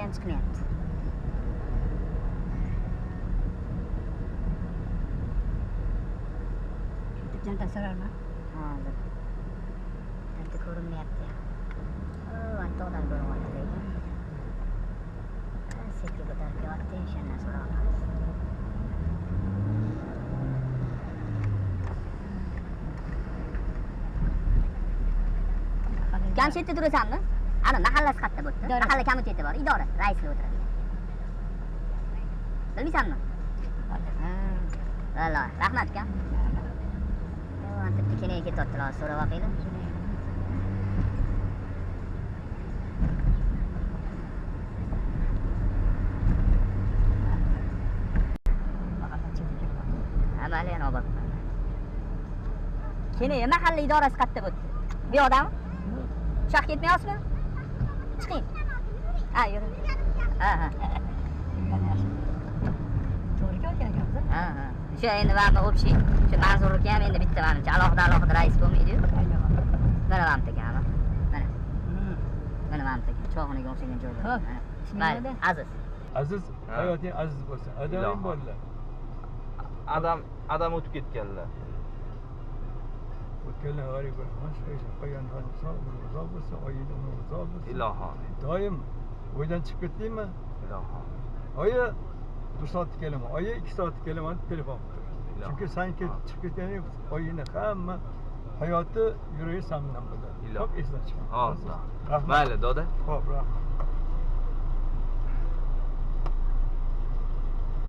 ham chiqmayapti. Janta so'rarman. Hozir. Endi ko'rinmayapti. To'g'dan ko'ryapti lekin. Sekli ko'tarib kelyapti, o'shandan so'rayapmiz. Jamshidda turasanmi? Ana mahallasi qayerda bo'ldi? Mahalla komiteti bor, idora raislik o'tiradi. Bilmaysanmi? Vallahi, rahmat aka. Antibda keyin ketyaptilar, so'rab oqinglar. Amali yana obod. Keyin mahalla idorasi qayerda bo'ldi? Bu yoqdami? Chiqib ketmayapsizmi? Chiqing. Ha, yuring. Ha. To'g'ri kelgansiz. Ha. Shu endi mana общий, shu manzurlik ham endi bitta menimcha alohida rais bo'lmaydi-yu. Mana mamta ekan, mana. Mana mamta ekan, cho'g'iniga o'xshagan joy bor. Mayli, Aziz. Aziz, hayoting aziz bo'lsin. Adaming borlar. Adam o'tib ketganlar. O'tganlar g'arib emas, qo'ygan sog' bo'lsa, oyida sog' bo'lsa. Ilohim. Doim o'ydan chiqib ketdingmi? Ilohim. Oyi 1 soatga kelaman, oyi 2 soatga kelaman deb telefon qildi. Chunki sen chiqib ketganing oyini hamma hayoti yuragi sen bilan bo'ladi. Xo'p, esdan chiqma. Hozir. Mayli, doda. Xo'p, rahmat.